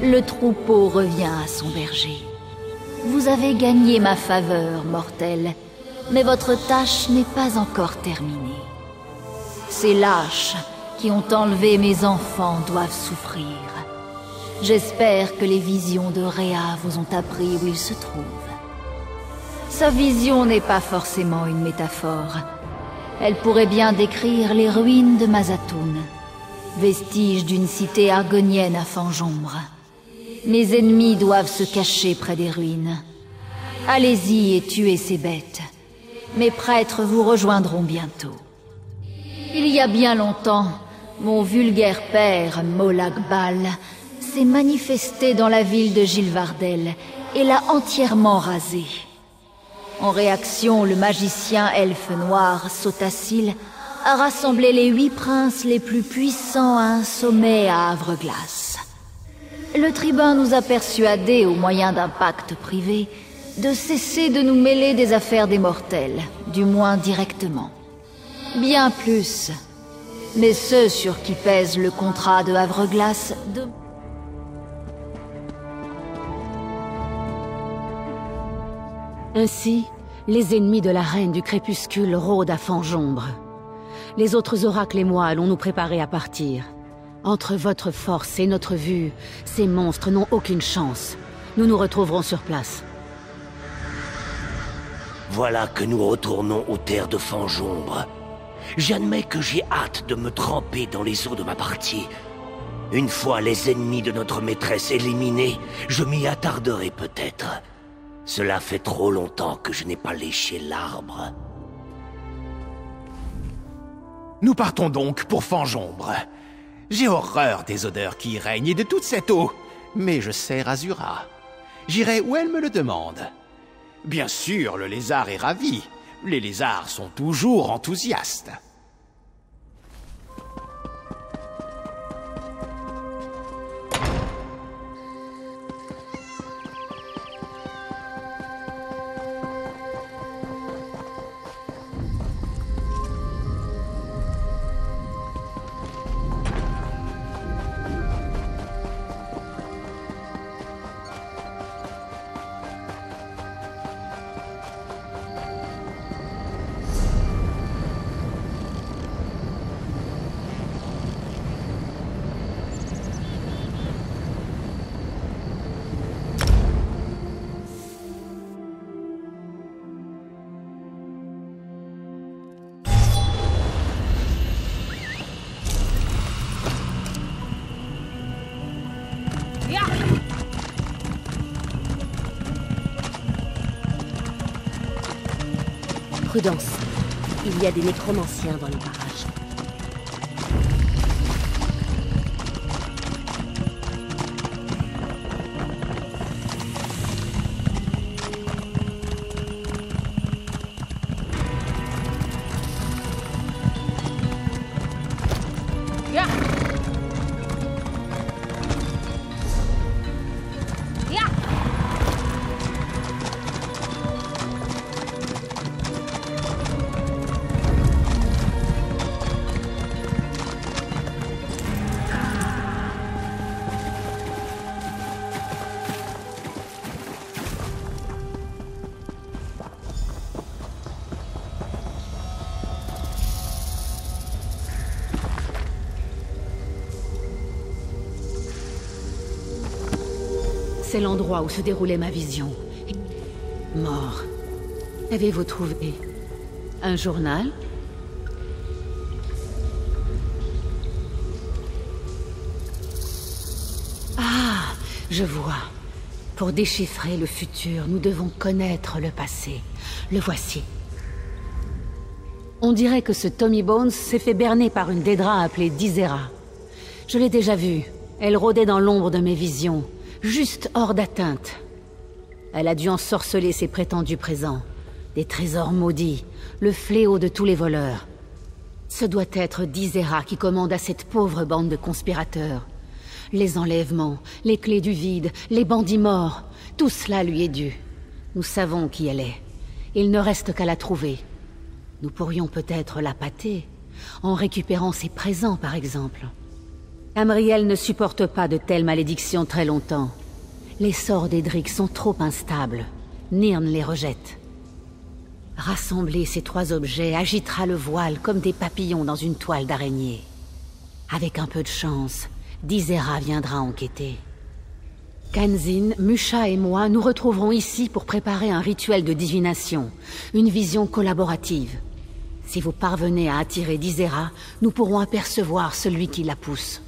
le troupeau revient à son berger. Vous avez gagné ma faveur, mortel, mais votre tâche n'est pas encore terminée. Ces lâches qui ont enlevé mes enfants doivent souffrir. J'espère que les visions de Rhea vous ont appris où il se trouve. Sa vision n'est pas forcément une métaphore. Elle pourrait bien décrire les ruines de Mazatoun, vestiges d'une cité argonienne à Fanjombre. Mes ennemis doivent se cacher près des ruines. Allez-y et tuez ces bêtes. Mes prêtres vous rejoindront bientôt. Il y a bien longtemps, mon vulgaire père, Molag Bal, s'est manifesté dans la ville de Gilvardel et l'a entièrement rasée. En réaction, le magicien elfe noir, Sotasil, a rassemblé les 8 princes les plus puissants à un sommet à Havre-Glace. Le tribun nous a persuadés, au moyen d'un pacte privé, de cesser de nous mêler des affaires des mortels, du moins directement. Bien plus. Mais ceux sur qui pèse le contrat de Havre-Glace Ainsi, les ennemis de la Reine du Crépuscule rôdent à Fanjombre. Les autres oracles et moi allons nous préparer à partir. Entre votre force et notre vue, ces monstres n'ont aucune chance. Nous nous retrouverons sur place. Voilà que nous retournons aux terres de Fanjombre. J'admets que j'ai hâte de me tremper dans les eaux de ma partie. Une fois les ennemis de notre maîtresse éliminés, je m'y attarderai peut-être. Cela fait trop longtemps que je n'ai pas léché l'arbre. Nous partons donc pour Fanjombre. J'ai horreur des odeurs qui y règnent et de toute cette eau. Mais je sers Azura. J'irai où elle me le demande. Bien sûr, le lézard est ravi. Les lézards sont toujours enthousiastes. Prudence. Il y a des nécromanciens dans les parages. C'est l'endroit où se déroulait ma vision. Mort. Avez-vous trouvé un journal? Ah, je vois. Pour déchiffrer le futur, nous devons connaître le passé. Le voici. On dirait que ce Tommy Bones s'est fait berner par une Daedra appelée Dizera. Je l'ai déjà vue. Elle rôdait dans l'ombre de mes visions. Juste hors d'atteinte. Elle a dû ensorceler ses prétendus présents. Des trésors maudits, le fléau de tous les voleurs. Ce doit être Dizera qui commande à cette pauvre bande de conspirateurs. Les enlèvements, les clés du vide, les bandits morts, tout cela lui est dû. Nous savons qui elle est. Il ne reste qu'à la trouver. Nous pourrions peut-être la pâter, en récupérant ses présents par exemple. Amriel ne supporte pas de telles malédictions très longtemps. Les sorts d'Edric sont trop instables. Nirn les rejette. Rassembler ces 3 objets agitera le voile comme des papillons dans une toile d'araignée. Avec un peu de chance, Dizera viendra enquêter. Kanzin, Musha et moi nous retrouverons ici pour préparer un rituel de divination, une vision collaborative. Si vous parvenez à attirer Dizera, nous pourrons apercevoir celui qui la pousse.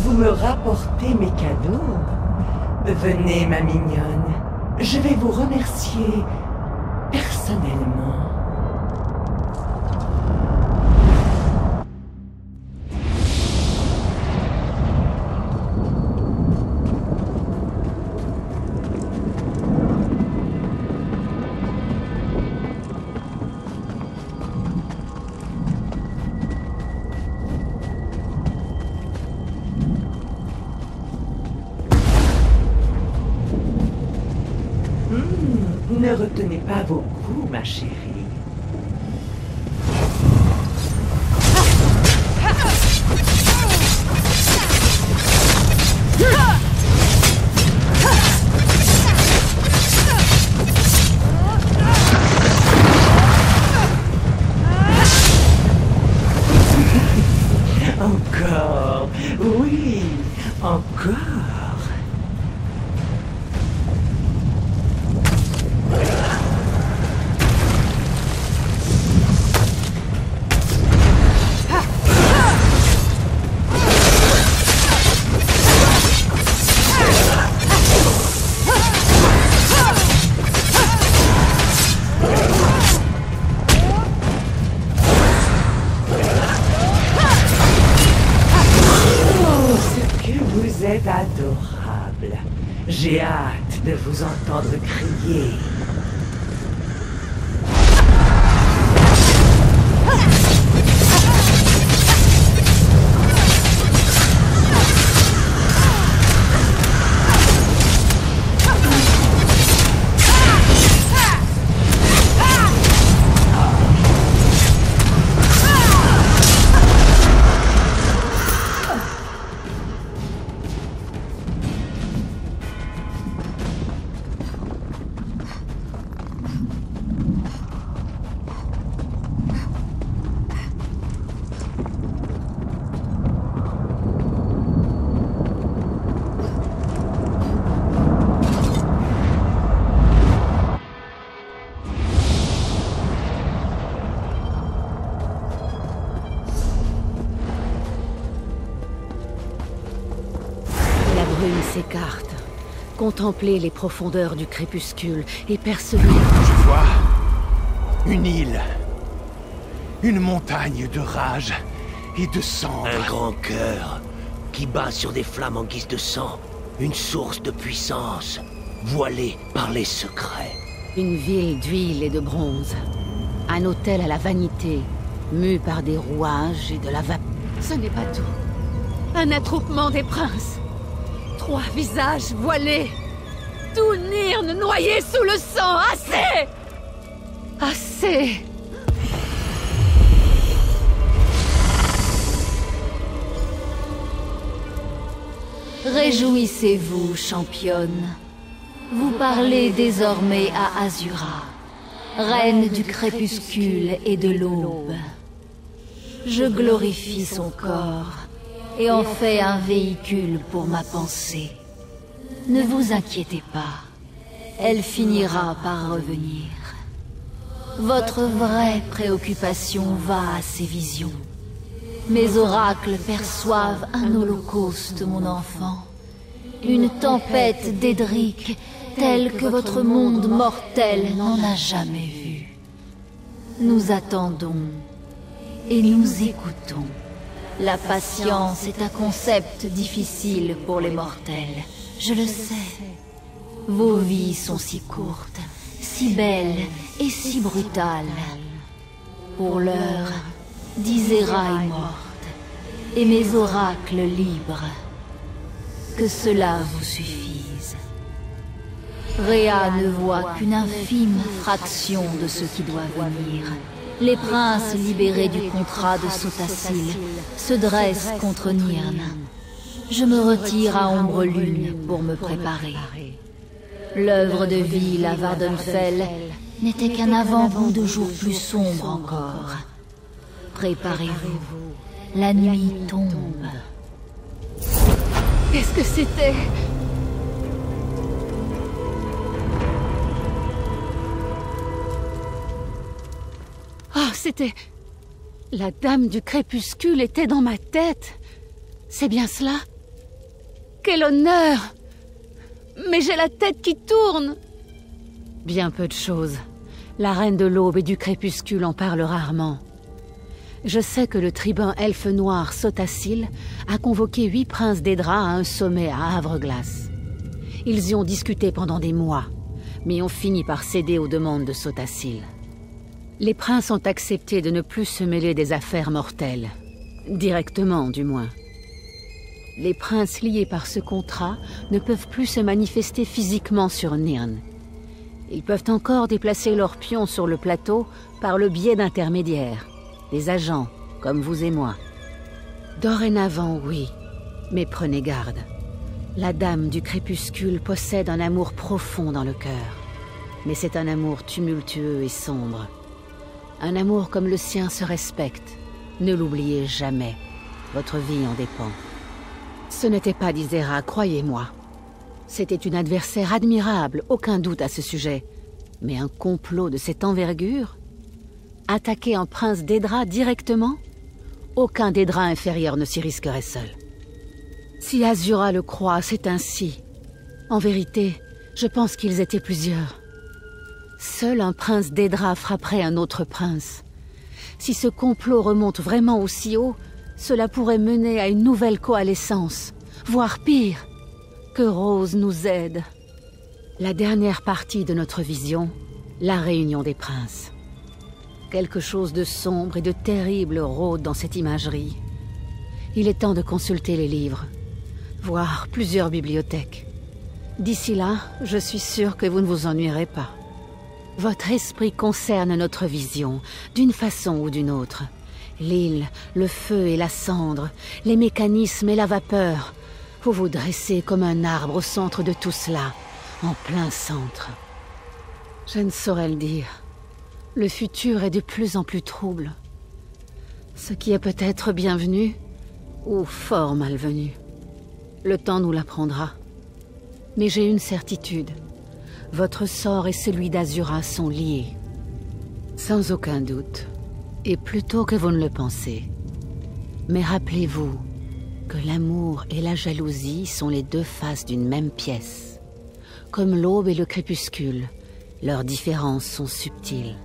Vous me rapportez mes cadeaux? Venez, ma mignonne. Je vais vous remercier personnellement. Ne retenez pas vos coups, ma chérie. Encore, oui, encore. êtes adorable. J'ai hâte de vous entendre crier. S'écarte. Contemplez les profondeurs du crépuscule et percevez... Je vois une île, une montagne de rage et de sang. Un grand cœur qui bat sur des flammes en guise de sang. Une source de puissance, voilée par les secrets. Une ville d'huile et de bronze. Un hôtel à la vanité, mu par des rouages et de la vapeur. Ce n'est pas tout. Un attroupement des princes. 3 visages voilés. Tout Nirn noyé sous le sang. Assez! Assez! Réjouissez-vous, championne. Vous parlez désormais à Azura, reine du crépuscule et de l'aube. Je glorifie son corps et en fais un véhicule pour ma pensée. Ne vous inquiétez pas, elle finira par revenir. Votre vraie préoccupation va à ces visions. Mes oracles perçoivent un holocauste, mon enfant. Une tempête d'Edric telle que votre monde mortel n'en a jamais vu. Nous attendons et nous écoutons. La patience est un concept difficile pour les mortels, je le sais. Vos vies sont si courtes, si belles et si brutales. Pour l'heure, Dizera est morte, et mes oracles libres. Que cela vous suffise. Rhea ne voit qu'une infime fraction de ce qui doit venir. Les princes libérés du contrat de Sotasil se dressent contre Nirn. Je me retire à Ombre Lune pour me préparer. L'œuvre de ville à Vardenfell n'était qu'un avant-goût de jours plus sombres encore. Préparez-vous, la nuit tombe. Qu'est-ce que c'était? Ah, c'était... La dame du crépuscule était dans ma tête. C'est bien cela? Quel honneur! Mais j'ai la tête qui tourne! Bien peu de choses. La reine de l'aube et du crépuscule en parle rarement. Je sais que le tribun elfe noir Sotasil a convoqué 8 princes d'Edra à un sommet à Havre-Glace. Ils y ont discuté pendant des mois, mais ont fini par céder aux demandes de Sotasil. Les princes ont accepté de ne plus se mêler des affaires mortelles. Directement, du moins. Les princes liés par ce contrat ne peuvent plus se manifester physiquement sur Nirn. Ils peuvent encore déplacer leurs pions sur le plateau par le biais d'intermédiaires. Des agents, comme vous et moi. Dorénavant, oui. Mais prenez garde. La dame du crépuscule possède un amour profond dans le cœur. Mais c'est un amour tumultueux et sombre. Un amour comme le sien se respecte. Ne l'oubliez jamais. Votre vie en dépend. Ce n'était pas Dizera, croyez-moi. C'était une adversaire admirable, aucun doute à ce sujet. Mais un complot de cette envergure? Attaquer un prince d'Edra directement? Aucun d'Edra inférieur ne s'y risquerait seul. Si Azura le croit, c'est ainsi. En vérité, je pense qu'ils étaient plusieurs. Seul un prince d'Edra frapperait un autre prince. Si ce complot remonte vraiment aussi haut, cela pourrait mener à une nouvelle coalescence, voire pire, que Rose nous aide. La dernière partie de notre vision, la réunion des princes. Quelque chose de sombre et de terrible rôde dans cette imagerie. Il est temps de consulter les livres, voire plusieurs bibliothèques. D'ici là, je suis sûre que vous ne vous ennuierez pas. Votre esprit concerne notre vision, d'une façon ou d'une autre. L'île, le feu et la cendre, les mécanismes et la vapeur. Vous vous dressez comme un arbre au centre de tout cela, en plein centre. Je ne saurais le dire. Le futur est de plus en plus trouble. Ce qui est peut-être bienvenu, ou fort malvenu. Le temps nous l'apprendra. Mais j'ai une certitude. Votre sort et celui d'Azura sont liés. Sans aucun doute. Et plus tôt que vous ne le pensez. Mais rappelez-vous que l'amour et la jalousie sont les deux faces d'une même pièce. Comme l'aube et le crépuscule, leurs différences sont subtiles.